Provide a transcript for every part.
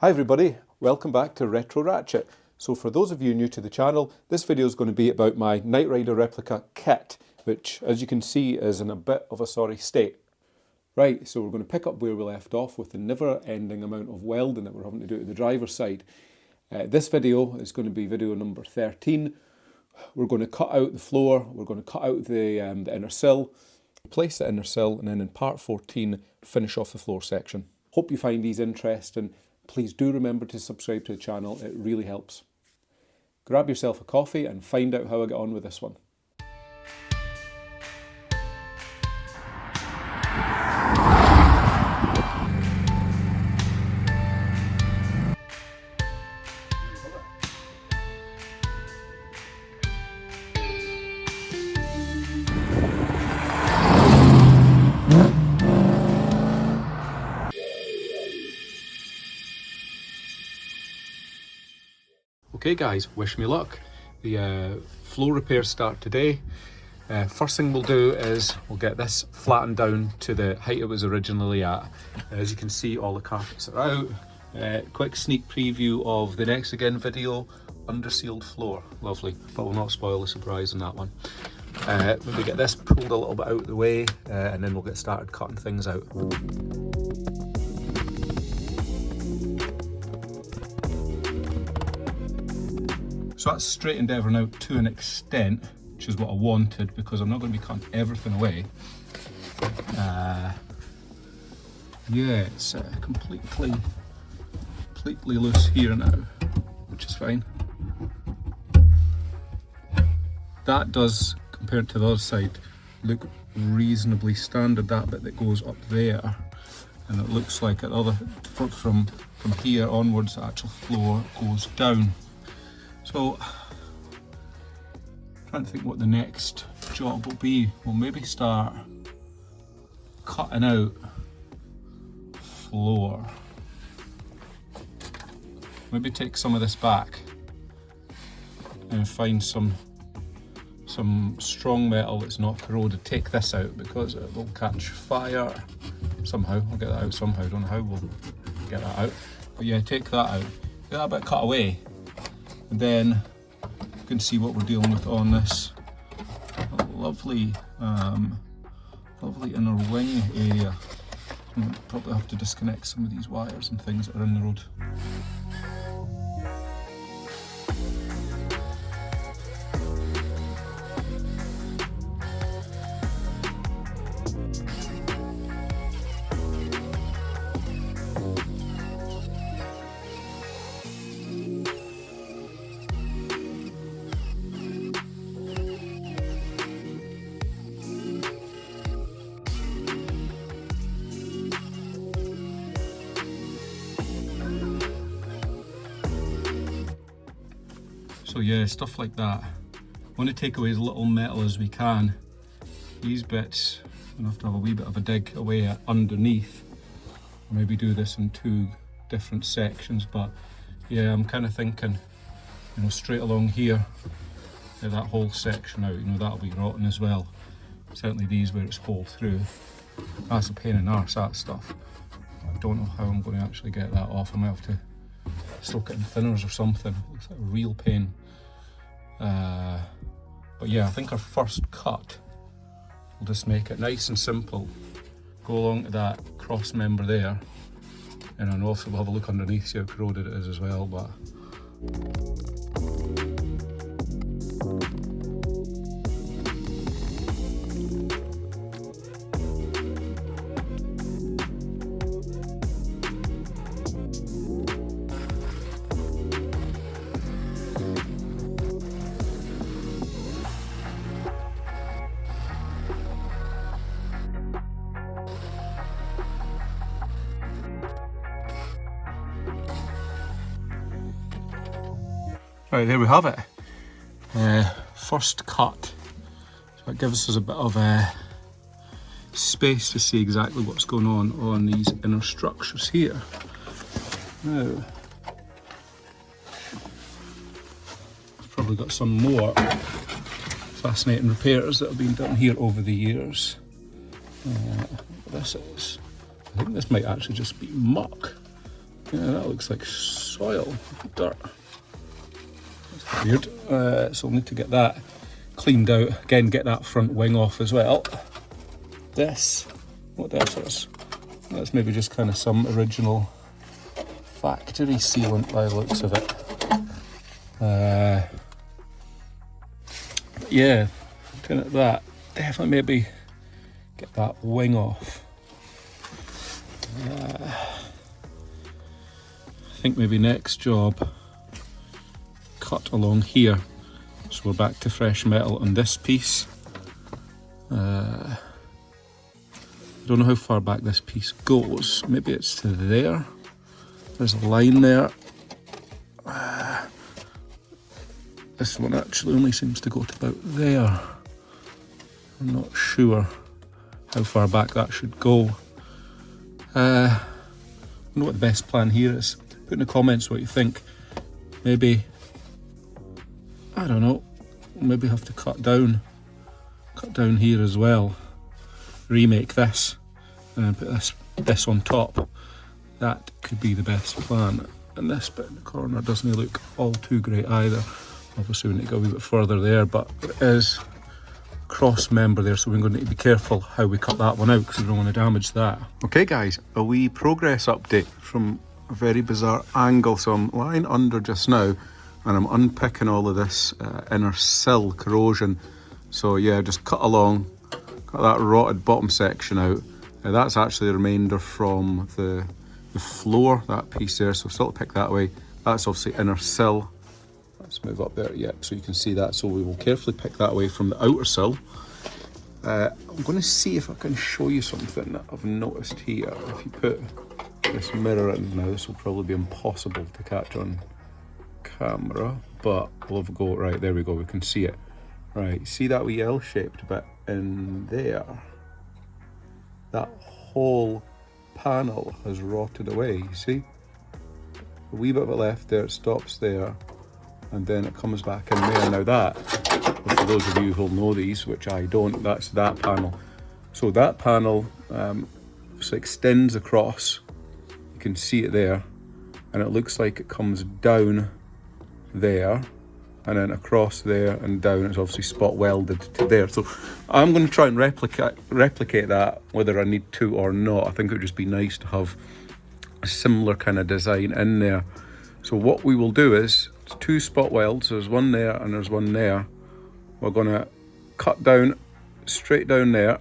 Hi everybody, welcome back to Retro Ratchet. So for those of you new to the channel, this video is going to be about my Knight Rider replica kit, which as you can see is in a bit of a sorry state. Right, so we're going to pick up where we left off with the never-ending amount of welding that we're having to do to the driver's side. This video is going to be video number 13. We're going to cut out the floor, we're going to cut out the inner sill, place the inner sill, and then in part 14 finish off the floor section. Hope you find these interesting. Please do remember to subscribe to the channel, it really helps. Grab yourself a coffee and find out how I get on with this one. Okay guys, wish me luck. The floor repairs start today. First thing we'll do is we'll get this flattened down to the height it was originally at. As you can see, all the carpets are out. Quick sneak preview of the next again video, under-sealed floor. Lovely, but we'll not spoil the surprise on that one. Maybe get this pulled a little bit out of the way and then we'll get started cutting things out. So that's straightened everything out to an extent, which is what I wanted, because I'm not going to be cutting everything away. Yeah, it's completely loose here now, which is fine. That does, compared to the other side, look reasonably standard, that bit that goes up there. And it looks like the other, from here onwards, the actual floor goes down. So, I'm trying to think what the next job will be. We'll maybe start cutting out floor. Maybe take some of this back and find some strong metal that's not corroded. Take this out because it will catch fire somehow. I'll get that out somehow. I don't know how we'll get that out. But yeah, take that out. Get that bit cut away. And then you can see what we're dealing with on this lovely inner wing area. We'll probably have to disconnect some of these wires and things that are in the road. So yeah, stuff like that. I want to take away as little metal as we can. These bits, I'm going to have a wee bit of a dig away at underneath. Maybe do this in two different sections, but yeah, I'm kind of thinking, you know, straight along here, that whole section out, you know, that'll be rotten as well. Certainly these where it's holed through. That's a pain in the arse, that stuff. I don't know how I'm going to actually get that off. I might have to soak it in thinners or something. It looks like a real pain. But yeah, I think our first cut, we'll just make it nice and simple. Go along to that cross member there, and then also we'll have a look underneath, see how corroded it is as well. But right, there we have it. First cut. So it gives us a bit of space to see exactly what's going on these inner structures here. Now, I've probably got some more fascinating repairs that have been done here over the years. What this is, I think this might actually just be muck. Yeah, that looks like soil, dirt. That's weird. So I'll need to get that cleaned out. Again, get that front wing off as well. This, what this is, that's maybe just kind of some original factory sealant by the looks of it. Yeah, looking at that, definitely maybe get that wing off. I think maybe next job, cut along here. So we're back to fresh metal on this piece. I don't know how far back this piece goes. Maybe it's to there. There's a line there. This one actually only seems to go to about there. I'm not sure how far back that should go. I don't know what the best plan here is. Put in the comments what you think. Maybe, I don't know, maybe have to cut down here as well. Remake this and put this on top. That could be the best plan. And this bit in the corner doesn't look all too great either. Obviously we need to go a wee bit further there, but there is a cross member there, so we're going to need to be careful how we cut that one out because we don't want to damage that. Okay guys, a wee progress update from a very bizarre angle. So I'm lying under just now and I'm unpicking all of this inner sill corrosion. So yeah, just cut along, cut that rotted bottom section out. That's actually the remainder from the floor, that piece there, so still pick that away. That's obviously inner sill. Let's move up there, yep, so you can see that. So we will carefully pick that away from the outer sill. I'm going to see if I can show you something that I've noticed here. If you put this mirror in now, this will probably be impossible to catch on camera, but we'll have a go. Right, there we go, we can see it. Right, see that wee L-shaped bit in there? That whole panel has rotted away, you see? A wee bit of it left there, it stops there, and then it comes back in there. Now that, for those of you who'll know these, which I don't, that's that panel. So that panel extends across, you can see it there, and it looks like it comes down there, and then across there and down. It's obviously spot welded to there. So I'm going to try and replicate that, whether I need to or not. I think it would just be nice to have a similar kind of design in there. So what we will do is, it's 2 spot welds, there's one there and there's one there. We're going to cut down, straight down there.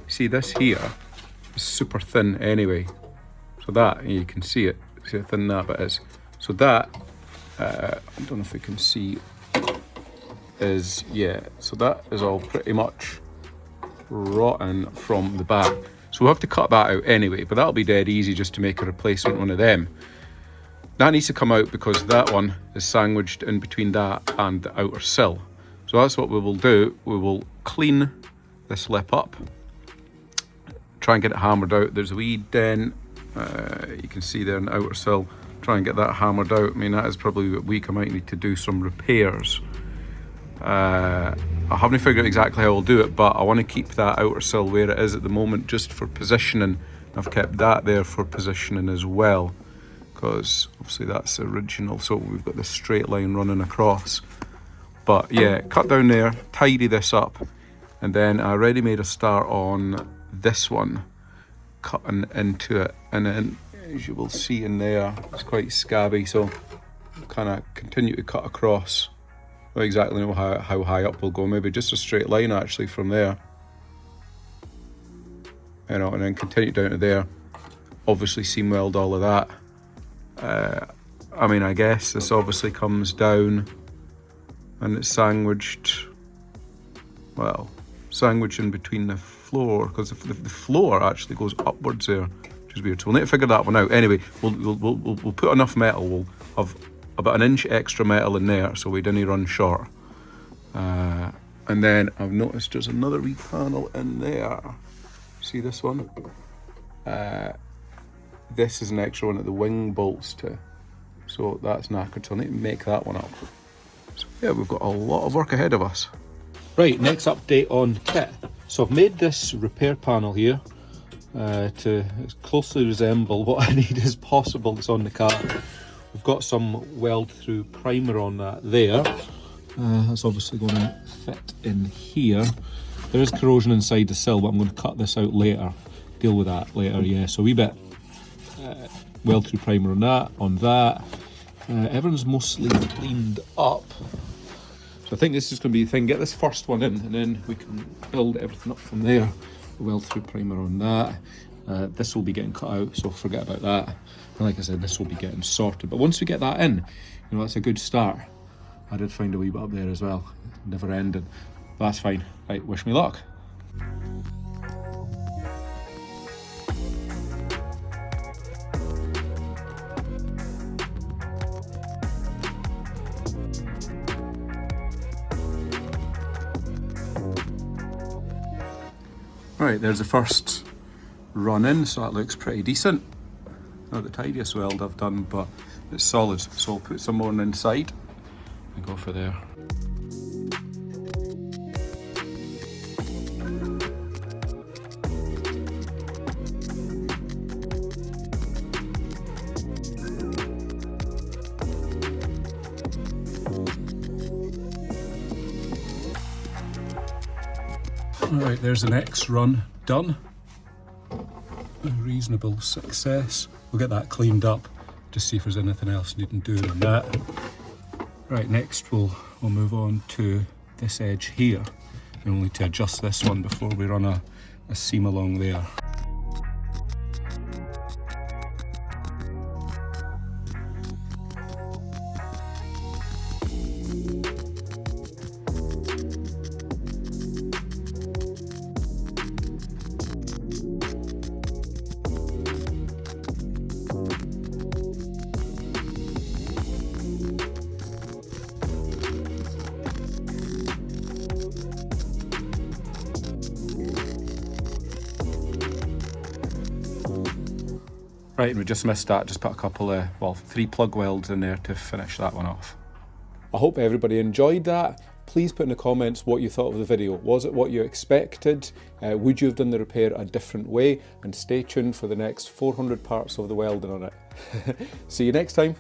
See this here is super thin anyway. So that, you can see it, see how thin that bit is. So that, I don't know if we can see, is, yeah, so that is all pretty much rotten from the back. So we'll have to cut that out anyway, but that'll be dead easy just to make a replacement one of them. That needs to come out because that one is sandwiched in between that and the outer sill. So that's what we will do. We will clean this lip up, try and get it hammered out. There's a wee dent, you can see there in the outer sill. Try and get that hammered out. I mean, that is probably a bit weak. I might need to do some repairs. I haven't figured out exactly how I'll do it, but I want to keep that outer sill where it is at the moment just for positioning. I've kept that there for positioning as well, because obviously that's the original, so we've got this straight line running across. But yeah, cut down there, tidy this up, and then I already made a start on this one, cutting into it, and then as you will see in there, it's quite scabby, so kind of continue to cut across. I don't exactly know how high up we'll go, maybe just a straight line actually from there, you know, and then continue down to there. Obviously seam weld all of that. I mean, I guess this obviously comes down and it's sandwiched, well, sandwiched in between the floor, because the floor actually goes upwards there, which is weird. So we'll need to figure that one out. Anyway, we'll put enough metal. We'll have about 1 inch extra metal in there, so we didn't run short. And then I've noticed there's another wee panel in there. See this one? This is an extra one that the wing bolts to, so that's knackered, so I need to make that one up. So yeah, we've got a lot of work ahead of us. Right, next update on kit. So I've made this repair panel here. to as closely resemble what I need as possible that's on the car. We've got some weld through primer on that there. That's obviously going to fit in here. There is corrosion inside the sill, but I'm going to cut this out later, deal with that later. Yeah, so a wee bit weld through primer on that. Everyone's mostly cleaned up. So I think this is going to be the thing. Get this first one in and then we can build everything up from there. Weld through primer on that. This will be getting cut out, so forget about that. And like I said, this will be getting sorted. But once we get that in, you know, that's a good start. I did find a wee bit up there as well. Never ended. But that's fine. Right, wish me luck. Right, there's the first run in, so that looks pretty decent. Not the tidiest weld I've done, but it's solid. So I'll put some more on the inside and go for there. Right, there's the next run done. A reasonable success. We'll get that cleaned up, just see if there's anything else needing doing on that. Right, next we'll move on to this edge here. We'll need to adjust this one before we run a seam along there. Right, and we just missed that, just put a couple of, well, 3 plug welds in there to finish that one off. I hope everybody enjoyed that. Please put in the comments what you thought of the video. Was it what you expected? Would you have done the repair a different way? And stay tuned for the next 400 parts of the welding on it. See you next time.